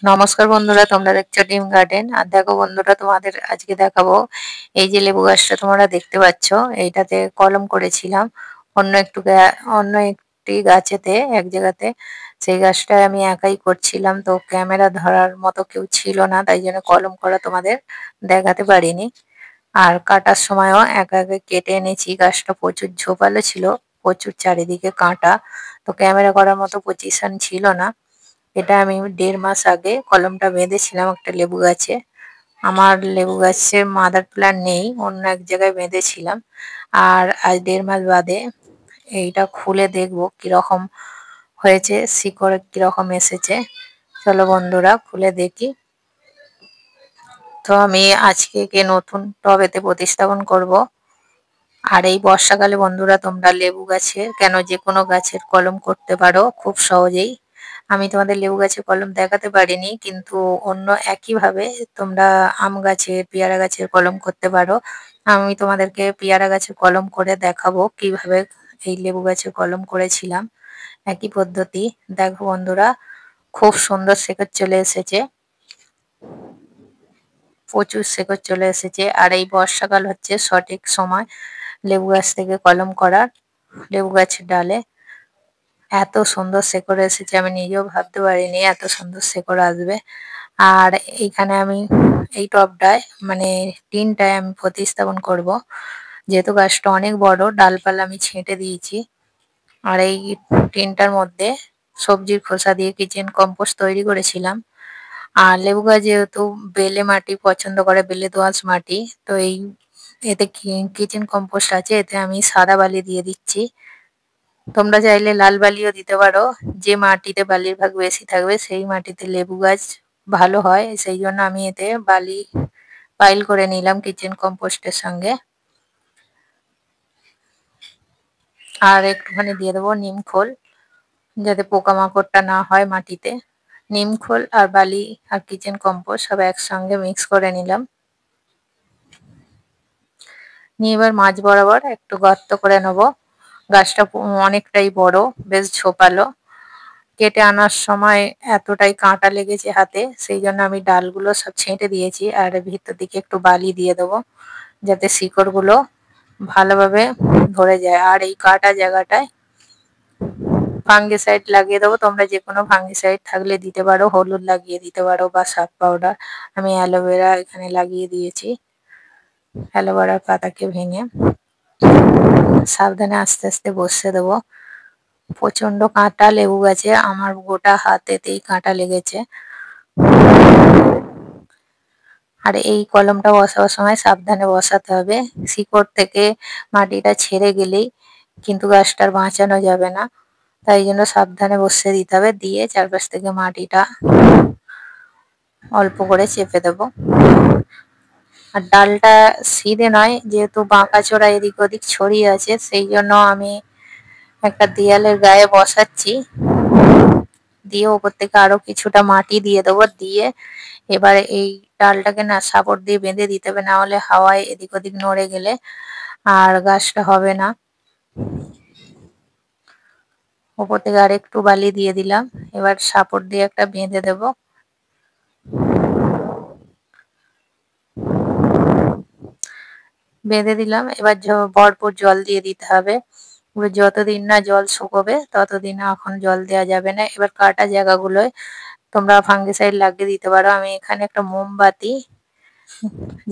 নমস্কার বন্ধুরা, তোমরা দেখছো ডিম গার্ডেন। আর দেখো বন্ধুরা, তোমাদের আজকে দেখাবো এই যে লেবু গাছটা তোমরা দেখতে পাচ্ছ, এইটাতে কলম করেছিলাম অন্য একটি গাছেতে, এক জায়গাতে। সেই গাছটা আমি একাই করছিলাম, তো ক্যামেরা ধরার মতো কেউ ছিল না, তাই জন্য কলম করা তোমাদের দেখাতে পারিনি। আর কাটার সময়ও একা একা কেটে এনেছি। গাছটা প্রচুর ঝোপালো ছিল, প্রচুর চারিদিকে কাঁটা, তো ক্যামেরা করার মতো পজিশন ছিল না। এটা আমি 1.5 মাস আগে কলমটা বেঁধেছিলাম একটা লেবু গাছে। আমার লেবু গাছে মাদার প্ল্যান্ট নেই, অন্য এক জায়গায় বেঁধেছিলাম। আর আজ 1.5 মাস বাদে এইটা খুলে দেখবো কিরকম হয়েছে, শিকড় কিরকম এসেছে। চলো বন্ধুরা খুলে দেখি। তো আমি আজকে একে নতুন টবেতে প্রতিস্থাপন করব। আর এই বর্ষাকালে বন্ধুরা তোমরা লেবু গাছে কেন যে কোনো গাছের কলম করতে পারো খুব সহজেই। আমি তোমাদের লেবু গাছের কলম দেখাতে পারিনি, কিন্তু অন্য একইভাবে তোমরা আম গাছের, পেয়ারা গাছের কলম করতে পারো। আমি তোমাদেরকে পেয়ারা গাছের কলম করে দেখাবো কিভাবে এই লেবু গাছের কলম করেছিলাম। একই পদ্ধতি। দেখো বন্ধুরা, খুব সুন্দর শেকড় চলে এসেছে, প্রচুর শেকড় চলে এসেছে। আর এই বর্ষাকাল হচ্ছে সঠিক সময় লেবু গাছ থেকে কলম করার। লেবু গাছের ডালে এত সুন্দর শেকড় এসেছে, আমি নিজেও ভাবতে পারিনি এত সুন্দর শেকড় আসবে। আর এইখানে আমি এই টবটায়, মানে টিনটায় আমি প্রতিস্থাপন করব। যেহেতু গাছটা অনেক বড়, ডালপালা আমি ছেঁটে দিয়েছি। আর এই টিনটার মধ্যে সবজির খোসা দিয়ে কিচেন কম্পোস্ট তৈরি করেছিলাম। আর লেবু গাছ যেহেতু বেলে মাটি পছন্দ করে, বেলে দোআঁশ মাটি, তো এই এতে কিচেন কম্পোস্ট আছে, এতে আমি সাদা বালি দিয়ে দিচ্ছি। তোমরা চাইলে লাল বালিও দিতে পারো। যে মাটিতে বালির ভাগ বেশি থাকবে সেই মাটিতে লেবু গাছ ভালো হয়, সেই জন্য আমি এতে বালি পাইল করে নিলাম কিচেন কম্পোস্টের সঙ্গে। আর একটুখানি দিয়ে দেবো নিম খোল, যাতে পোকামাকড়টা না হয় মাটিতে। নিম খোল আর বালি আর কিচেন কম্পোস্ট সব একসঙ্গে মিক্স করে নিলাম। নিয়ে এবার মাঝ বরাবর একটু গর্ত করে নেবো। গাছটা অনেকটাই বড়, বেশ ঝোপালো। কেটে আনার সময় এতটাই কাঁটা লেগেছে হাতে, সেই জন্য আমি ডালগুলো সব ছেঁটে দিয়েছি। আর ভিতর দিকে একটু বালি দিয়ে দেবো, যাতে শিকড়গুলো ভালোভাবে ধরে যায়। আর এই কাটা জায়গাটায় ফাঙ্গিসাইড লাগিয়ে দেবো। তোমরা যে কোনো ফাঙ্গিসাইড থাকলে দিতে পারো, হলুদ লাগিয়ে দিতে পারো বা সার্ফ পাউডার। আমি অ্যালোভেরা এখানে লাগিয়ে দিয়েছি, অ্যালোভেরার পাতাকে ভেঙে। সাবধানে আস্তে আস্তে বসিয়ে দেবো। প্রচন্ড কাঁটা লেবু গাছে, আমার গোটা হাতেতেই কাঁটা লেগেছে। আর এই কলমটা বসাবার সময় সাবধানে বসাতে হবে। শিকড় থেকে মাটিটা ছেড়ে গেলেই কিন্তু গাছটার বাঁচানো যাবে না, তাই জন্য সাবধানে বসিয়ে দিতে হবে। দিয়ে চারপাশ থেকে মাটিটা অল্প করে চেপে দেবো। আর ডালটা সিধে নয়, যেহেতু বাঁকা চোরা এদিক ওদিক ছড়িয়ে আছে, সেই জন্য আমি একটা দেয়ালের গায়ে বসাচ্ছি। দিয়ে ওপর থেকে আরো কিছুটা মাটি দিয়ে দেবো। দিয়ে এবারে এই ডালটাকে না সাপোর্ট দিয়ে বেঁধে দিতে হবে, না হলে হাওয়ায় এদিক ওদিক নড়ে গেলে আর গাছটা হবে না। ওপর থেকে আর একটু বালি দিয়ে দিলাম। এবার সাপোর্ট দিয়ে একটা বেঁধে দেব। বেঁধে দিলাম। এবার ভরপুর জল দিয়ে দিতে হবে। যতদিন না জল শুকোবে ততদিন এখন জল দেওয়া যাবে না। এবার কাটা জায়গাগুলোয় তোমরা ফাঙ্গিসাইড লাগিয়ে দিতে পারো। আমি এখানে একটা মোমবাতি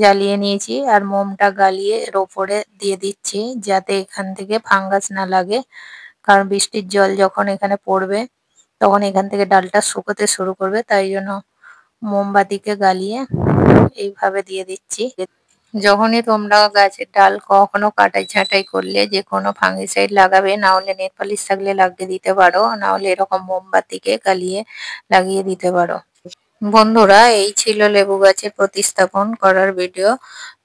জ্বালিয়ে নিয়েছি আর মোমটা গালিয়ে এর ওপরে দিয়ে দিচ্ছি, যাতে এখান থেকে ফাঙ্গাস না লাগে। কারণ বৃষ্টির জল যখন এখানে পড়বে তখন এখান থেকে ডালটা শুকোতে শুরু করবে, তাই জন্য মোমবাতিকে গালিয়ে এইভাবে দিয়ে দিচ্ছি। যখনই তোমরা গাছের ডাল কখনো কাটাই ছাঁটাই করলে যে কোনো ফাঙ্গিসাইড লাগাবে, না হলে নেল পালিশ থাকলে লাগিয়ে দিতে পারো, না হলে এরকম মোমবাতিকে গালিয়ে লাগিয়ে দিতে পারো। বন্ধুরা, এই ছিল লেবু গাছের প্রতিস্থাপন করার ভিডিও।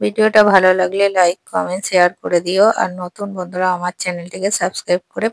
ভিডিওটা ভালো লাগলে লাইক, কমেন্ট, শেয়ার করে দিও। আর নতুন বন্ধুরা আমার চ্যানেলটিকে সাবস্ক্রাইব করে